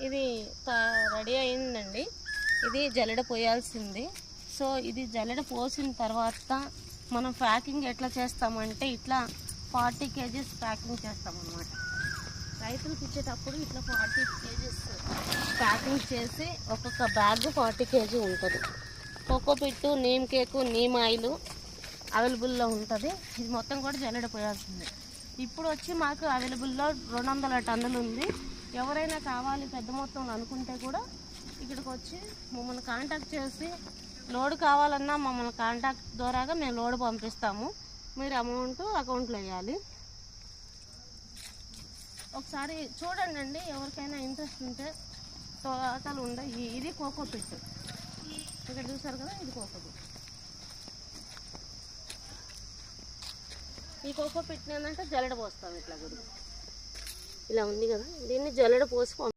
ఇది రెడీ అయిందండి. ఇది జల్లెడ పోయాల్సింది. సో ఇది జల్లెడ పోసిన తర్వాత మనం ప్యాకింగ్ ఎట్లా చేస్తామంటే ఇట్లా 40 kgs ప్యాకింగ్ చేస్తామన్నమాట. రైతులకు ఇచ్చేటప్పుడు ఇట్లా 40 kgs ప్యాకింగ్ చేసి ఒక్కొక్క బ్యాగ్ 40 kg ఉంటుంది. Cocopeat, neem cake, neem oil అవైలబుల్లో ఉంటుంది. ఇది మొత్తం కూడా జల్లెడ పోయాల్సిందే. ఇప్పుడు వచ్చి మాకు అవైలబుల్లో 200 టన్నులు ఉంది. ఎవరైనా కావాలి పెద్ద మొత్తంలో అనుకుంటే కూడా ఇక్కడికి వచ్చి మమ్మల్ని కాంటాక్ట్ చేసి లోడ్ కావాలన్నా మమ్మల్ని కాంటాక్ట్ ద్వారాగా మేము లోడ్ పంపిస్తాము. మీరు అమౌంట్ అకౌంట్లో వేయాలి. ఒకసారి చూడండి అండి, ఎవరికైనా ఇంట్రెస్ట్ ఉంటే తోటలు ఉండే. ఇది కోకోపిట్, ఇక్కడ చూసారు కదా, ఇది కోకోపిట్. ఈ కోకోపిట్ ఏంటంటే జల్లెడ పోస్తాం. ఇట్లా గుడి ఇలా ఉంది కదా, దీన్ని జల్లెడ పోసి